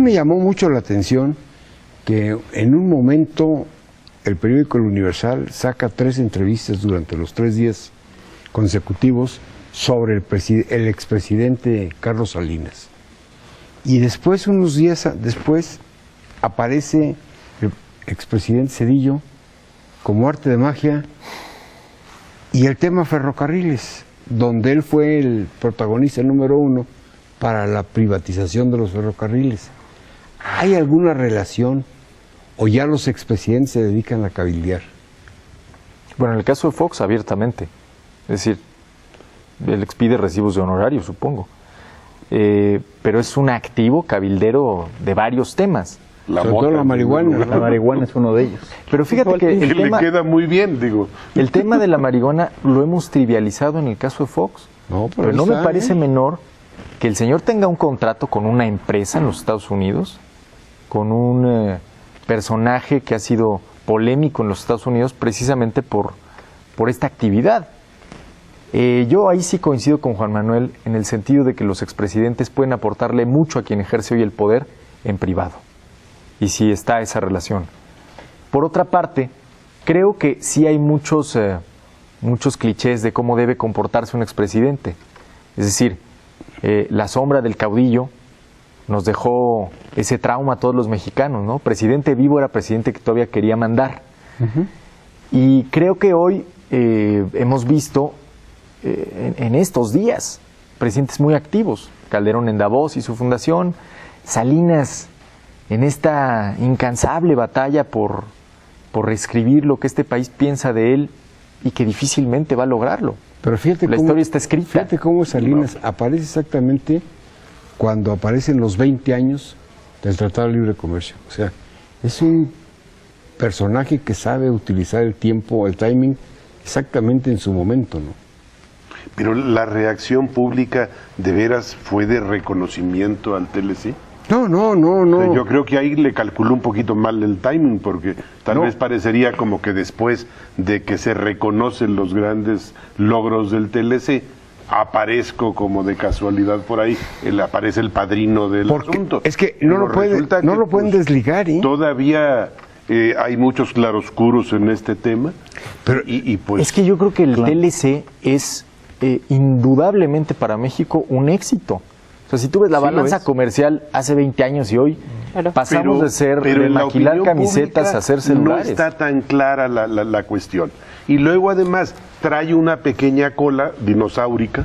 me llamó mucho la atención que en un momento el periódico El Universal saca 3 entrevistas durante los 3 días consecutivos sobre el expresidente Carlos Salinas. Y después, unos días después, aparece el expresidente Zedillo como arte de magia y el tema ferrocarriles, donde él fue el protagonista número 1 para la privatización de los ferrocarriles. ¿Hay alguna relación o ya los expresidentes se dedican a cabildear? Bueno, en el caso de Fox, abiertamente. Es decir, él expide recibos de honorario, supongo. Pero es un activo cabildero de varios temas. Sobre todo la marihuana. La marihuana es uno de ellos. Pero fíjate que le queda muy bien, digo. El tema de la marihuana lo hemos trivializado en el caso de Fox. Pero no me parece menor que el señor tenga un contrato con una empresa en los Estados Unidos, con un personaje que ha sido polémico en los Estados Unidos precisamente por esta actividad. Yo ahí sí coincido con Juan Manuel en el sentido de que los expresidentes pueden aportarle mucho a quien ejerce hoy el poder en privado. Y sí está esa relación. Por otra parte, creo que sí hay muchos clichés de cómo debe comportarse un expresidente. Es decir, la sombra del caudillo nos dejó ese trauma a todos los mexicanos, ¿no? Presidente vivo era presidente que todavía quería mandar. Y creo que hoy hemos visto en estos días presidentes muy activos. Calderón en Davos y su fundación, Salinas en esta incansable batalla por reescribir lo que este país piensa de él y que difícilmente va a lograrlo. Pero fíjate la historia está escrita. Fíjate cómo Salinas aparece exactamente cuando aparecen los 20 años del Tratado de Libre Comercio. O sea, es un personaje que sabe utilizar el tiempo, el timing, exactamente en su momento, ¿no? Pero la reacción pública de veras fue de reconocimiento al TLC. No. Yo creo que ahí le calculó un poquito mal el timing, porque tal vez parecería como que después de que se reconocen los grandes logros del TLC, aparezco como de casualidad por ahí, aparece el padrino del asunto. Es que no lo pueden desligar, ¿eh? Todavía hay muchos claroscuros en este tema. Pero, pues, es que yo creo que el TLC es indudablemente para México un éxito. O sea, si tú ves la balanza comercial hace 20 años y hoy, pasamos de maquilar camisetas a hacer celulares. No está tan clara la cuestión. Y luego además trae una pequeña cola dinosaurica,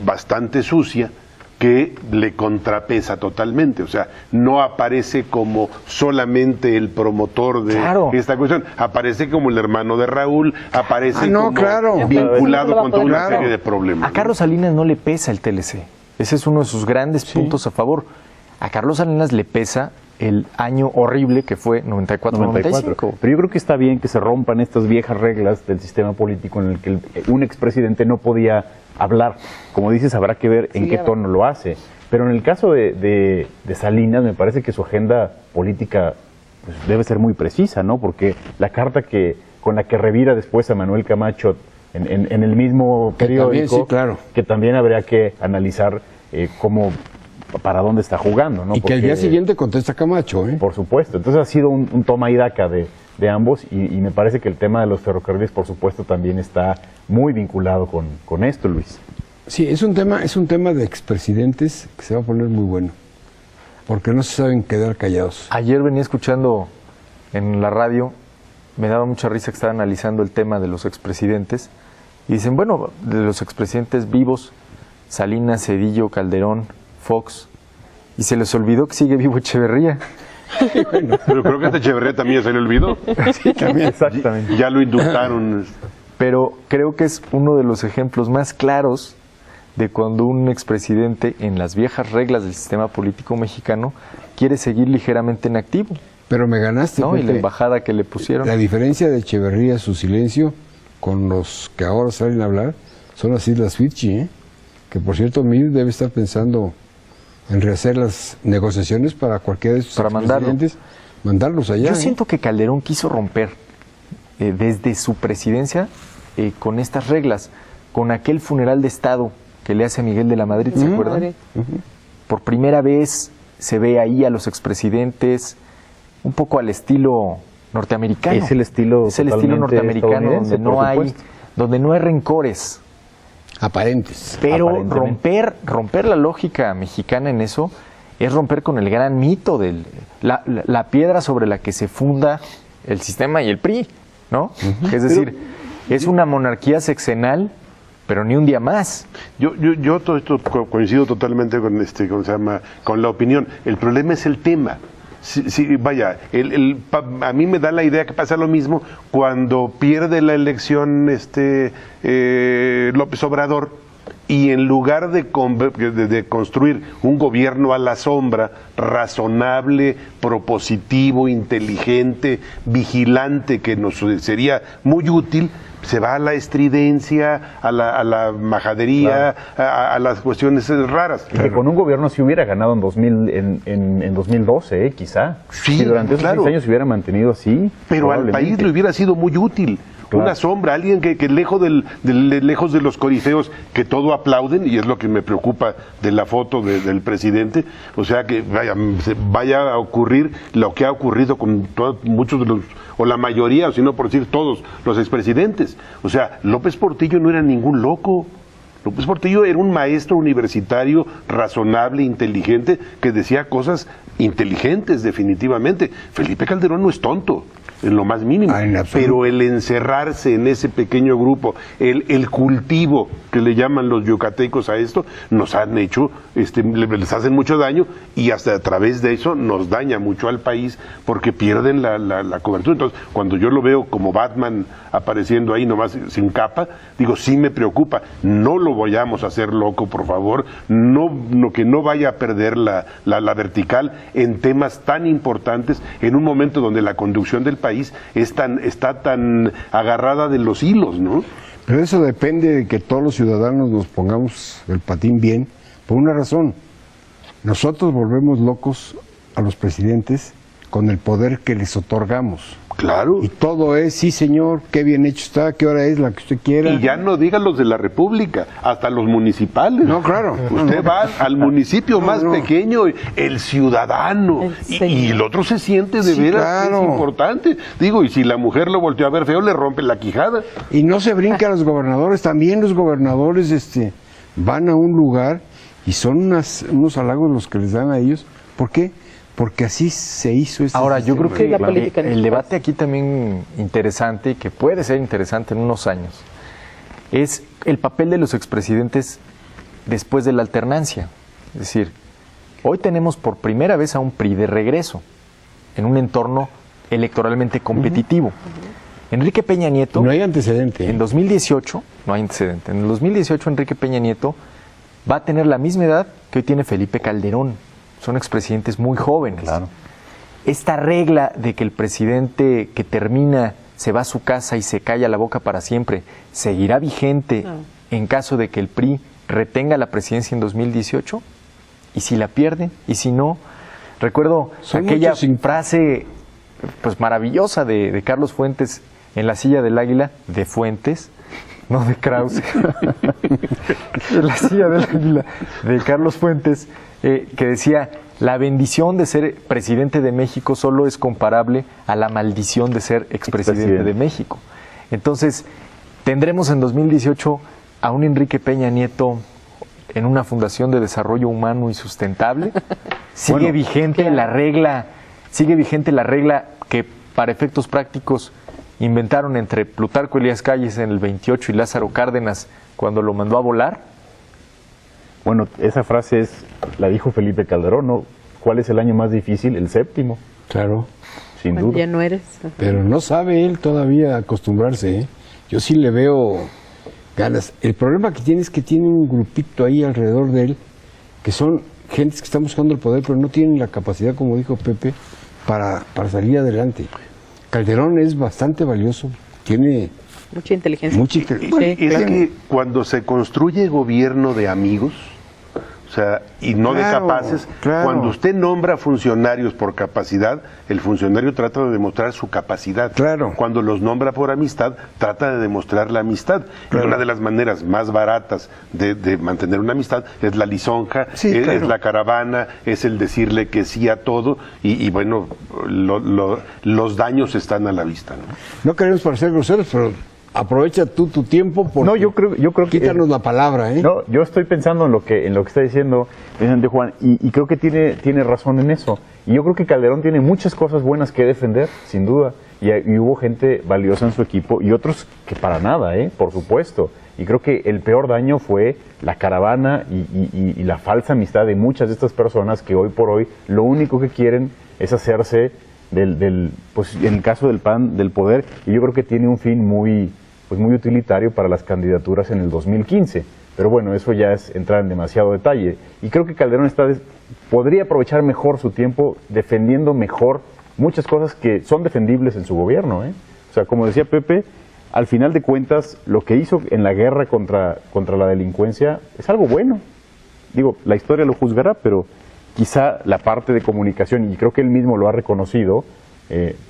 bastante sucia, que le contrapesa totalmente. O sea, no aparece como solamente el promotor de esta cuestión, aparece como el hermano de Raúl, aparece vinculado con toda una serie de problemas. A Carlos Salinas no le pesa el TLC. Ese es uno de sus grandes puntos a favor. A Carlos Salinas le pesa el año horrible que fue 94-95. Pero yo creo que está bien que se rompan estas viejas reglas del sistema político en el que un expresidente no podía hablar. Como dices, habrá que ver en qué tono lo hace. Pero en el caso de Salinas, me parece que su agenda política pues, debe ser muy precisa, ¿no? Porque la carta con la que revira después a Manuel Camacho en el mismo periódico, que también habría que analizar para dónde está jugando, ¿no? Y que al día siguiente contesta Camacho, ¿eh? Por supuesto. Entonces ha sido un toma y daca de ambos y me parece que el tema de los ferrocarriles, por supuesto, también está muy vinculado con esto, Luis. Sí, es un tema de expresidentes que se va a poner muy bueno, porque no se saben quedar callados. Ayer venía escuchando en la radio, me daba mucha risa que estaba analizando el tema de los expresidentes y dicen, bueno, de los expresidentes vivos, Salinas, Zedillo, Calderón, Fox, y se les olvidó que sigue vivo Echeverría. Bueno, pero creo que a Echeverría también se le olvidó. Sí, también, exactamente. Ya lo indultaron. Pero creo que es uno de los ejemplos más claros de cuando un expresidente, en las viejas reglas del sistema político mexicano, quiere seguir ligeramente en activo. Pero me ganaste. ¿No? Y la embajada que le pusieron. La diferencia de Echeverría, su silencio, con los que ahora salen a hablar, son las Islas Fiji, ¿eh? Que por cierto, Mir debe estar pensando en rehacer las negociaciones para cualquiera de sus expresidentes, mandarlos allá. Yo siento que Calderón quiso romper desde su presidencia con estas reglas, con aquel funeral de Estado que le hace a Miguel de la Madrid, ¿se acuerdan? Por primera vez se ve ahí a los expresidentes un poco al estilo norteamericano. Es el estilo norteamericano donde no hay rencores aparentes. Pero romper la lógica mexicana en eso es romper con el gran mito de la piedra sobre la que se funda el sistema y el PRI, ¿no? Es decir, es una monarquía sexenal, pero ni un día más. Yo todo esto coincido totalmente con la opinión. El problema es el tema. Sí, vaya, a mí me da la idea que pasa lo mismo cuando pierde la elección López Obrador, y en lugar de construir un gobierno a la sombra, razonable, propositivo, inteligente, vigilante, que nos sería muy útil, se va a la estridencia, a la majadería, a las cuestiones raras. Que con un gobierno sí hubiera ganado en 2012, quizá. Sí, si durante esos 6 años se hubiera mantenido así. Pero al país le hubiera sido muy útil. Una sombra, alguien que lejos lejos de los corifeos que todo aplauden, y es lo que me preocupa de la foto del presidente, o sea, que vaya a ocurrir lo que ha ocurrido con muchos de los, o la mayoría, o si no por decir todos, los expresidentes. O sea, López Portillo no era ningún loco. López Portillo era un maestro universitario razonable, inteligente, que decía cosas inteligentes, definitivamente. Felipe Calderón no es tonto, en lo más mínimo, pero el encerrarse en ese pequeño grupo, el cultivo que le llaman los yucatecos a esto, nos han hecho, les hacen mucho daño, y hasta a través de eso nos daña mucho al país, porque pierden la cobertura. Entonces, cuando yo lo veo como Batman apareciendo ahí nomás sin capa, digo, sí me preocupa. No lo vayamos a hacer loco, por favor, que no vaya a perder la vertical en temas tan importantes, en un momento donde la conducción del país está tan agarrada de los hilos, ¿no? Pero eso depende de que todos los ciudadanos nos pongamos el patín bien, por una razón. Nosotros volvemos locos a los presidentes con el poder que les otorgamos. Claro. Y todo es, sí señor, qué bien hecho está, qué hora es, la que usted quiera. Y ya no digan los de la República, hasta los municipales. No, claro. Usted va al municipio más pequeño, el ciudadano, y el otro se siente de veras, claro, es importante. Digo, y si la mujer lo volteó a ver feo, le rompe la quijada. Y no se brinca a los gobernadores, también los gobernadores van a un lugar y son unos halagos los que les dan a ellos. ¿Por qué? Porque así se hizo. Ahora, yo creo que el debate aquí también interesante, y que puede ser interesante en unos años, es el papel de los expresidentes después de la alternancia. Es decir, hoy tenemos por primera vez a un PRI de regreso en un entorno electoralmente competitivo. Enrique Peña Nieto... No hay antecedente. En 2018, no hay antecedente. En el 2018, Enrique Peña Nieto va a tener la misma edad que hoy tiene Felipe Calderón. Son expresidentes muy jóvenes. Claro. Esta regla de que el presidente que termina se va a su casa y se calla la boca para siempre, ¿seguirá vigente en caso de que el PRI retenga la presidencia en 2018? ¿Y si la pierden? ¿Y si no? Recuerdo aquella frase pues maravillosa de Carlos Fuentes en la silla del Águila, de Fuentes, no de Krause, en la silla del Águila, de Carlos Fuentes, que decía: la bendición de ser presidente de México solo es comparable a la maldición de ser expresidente de México. Entonces, tendremos en 2018 a un Enrique Peña Nieto en una fundación de desarrollo humano y sustentable. Sigue vigente la regla que para efectos prácticos inventaron entre Plutarco Elías Calles en el 28 y Lázaro Cárdenas cuando lo mandó a volar. Bueno, esa frase la dijo Felipe Calderón, ¿no? ¿Cuál es el año más difícil? El 7º. Claro. Sin duda. Ya no eres. Pero no sabe él todavía acostumbrarse, ¿eh? Yo sí le veo ganas. El problema que tiene es que tiene un grupito ahí alrededor de él, que son gentes que están buscando el poder, pero no tienen la capacidad, como dijo Pepe, para salir adelante. Calderón es bastante valioso, tiene... Mucha inteligencia. Es que cuando se construye gobierno de amigos, o O sea, y no de capaces. Cuando usted nombra funcionarios por capacidad, el funcionario trata de demostrar su capacidad. Cuando los nombra por amistad, trata de demostrar la amistad. Y una de las maneras más baratas de mantener una amistad es la lisonja, es la caravana, es el decirle que sí a todo, y bueno, los daños están a la vista, No queremos parecer groseros, pero aprovecha tú tu tiempo porque no, yo creo quítanos la palabra, ¿eh? No, yo estoy pensando en lo que está diciendo presidente Juan, y creo que tiene razón en eso. Y yo creo que Calderón tiene muchas cosas buenas que defender, sin duda. Y hubo gente valiosa en su equipo y otros que para nada, por supuesto. Y creo que el peor daño fue la caravana y la falsa amistad de muchas de estas personas que hoy por hoy lo único que quieren es hacerse pues en el caso del PAN, del poder. Y yo creo que tiene un fin muy utilitario para las candidaturas en el 2015. Pero bueno, eso ya es entrar en demasiado detalle. Y creo que Calderón podría aprovechar mejor su tiempo defendiendo mejor muchas cosas que son defendibles en su gobierno. O sea, como decía Pepe, al final de cuentas, lo que hizo en la guerra contra la delincuencia es algo bueno. Digo, la historia lo juzgará, pero quizá la parte de comunicación, y creo que él mismo lo ha reconocido,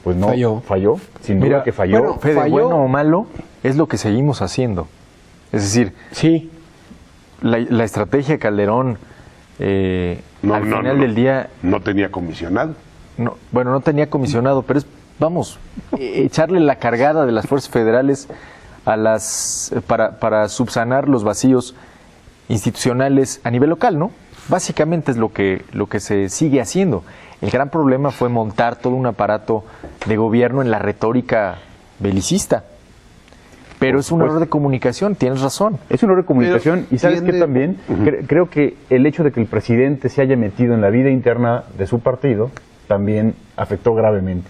pues no falló, sin duda que falló. Bueno, Fede, bueno o malo, es lo que seguimos haciendo. Es decir, la estrategia de Calderón al final del día... No tenía comisionado. No tenía comisionado, pero echarle la cargada de las fuerzas federales para subsanar los vacíos institucionales a nivel local, ¿no? Básicamente es lo que se sigue haciendo. El gran problema fue montar todo un aparato de gobierno en la retórica belicista. Pero es un error de comunicación, tienes razón. Es un error de comunicación y ¿sabes qué también? Creo que el hecho de que el presidente se haya metido en la vida interna de su partido también afectó gravemente.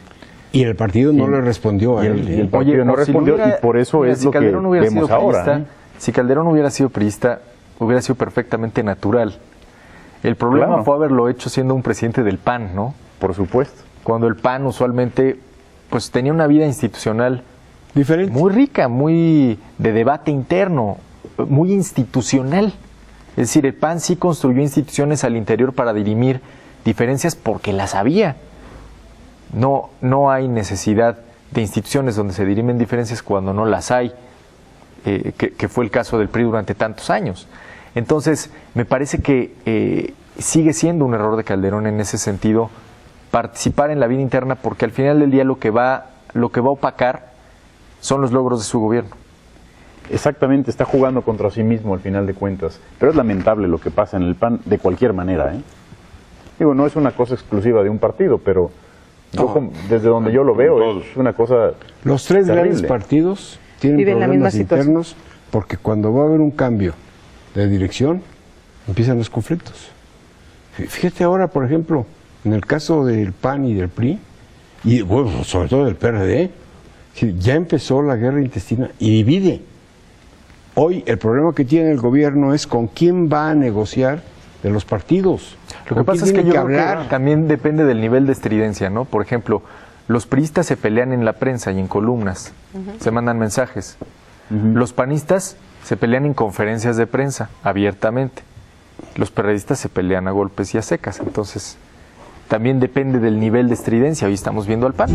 Y el partido no le respondió a él. Y el partido no respondió y por eso es lo que vemos ahora. Si Calderón hubiera sido priista, hubiera sido perfectamente natural. El problema fue haberlo hecho siendo un presidente del PAN, ¿no? Por supuesto. Cuando el PAN usualmente pues tenía una vida institucional diferente, muy rica, muy de debate interno, muy institucional. Es decir, el PAN sí construyó instituciones al interior para dirimir diferencias porque las había. No hay necesidad de instituciones donde se dirimen diferencias cuando no las hay, que fue el caso del PRI durante tantos años. Entonces, me parece que sigue siendo un error de Calderón en ese sentido participar en la vida interna, porque al final del día lo que va a opacar son los logros de su gobierno. Exactamente, está jugando contra sí mismo al final de cuentas. Pero es lamentable lo que pasa en el PAN de cualquier manera. Digo, no es una cosa exclusiva de un partido, pero desde donde yo lo veo es una cosa Los tres grandes partidos tienen problemas internos porque cuando va a haber un cambio de dirección empiezan los conflictos. Fíjate ahora, por ejemplo, en el caso del PAN y del PRI, y bueno, sobre todo del PRD, ya empezó la guerra intestina y divide. Hoy el problema que tiene el gobierno es con quién va a negociar de los partidos. Lo que pasa es que yo creo que también depende del nivel de estridencia, ¿no? Por ejemplo, los priistas se pelean en la prensa y en columnas, se mandan mensajes. Los panistas se pelean en conferencias de prensa, abiertamente. Los perredistas se pelean a golpes y a secas. Entonces, también depende del nivel de estridencia. Hoy estamos viendo al PAN.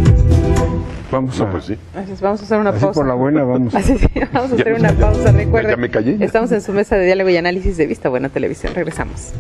Vamos a hacer una pausa. Por la buena, vamos. Vamos a hacer una pausa. Recuerden, ya me callé. Estamos en su mesa de diálogo y análisis de Vista Buena Televisión. Regresamos.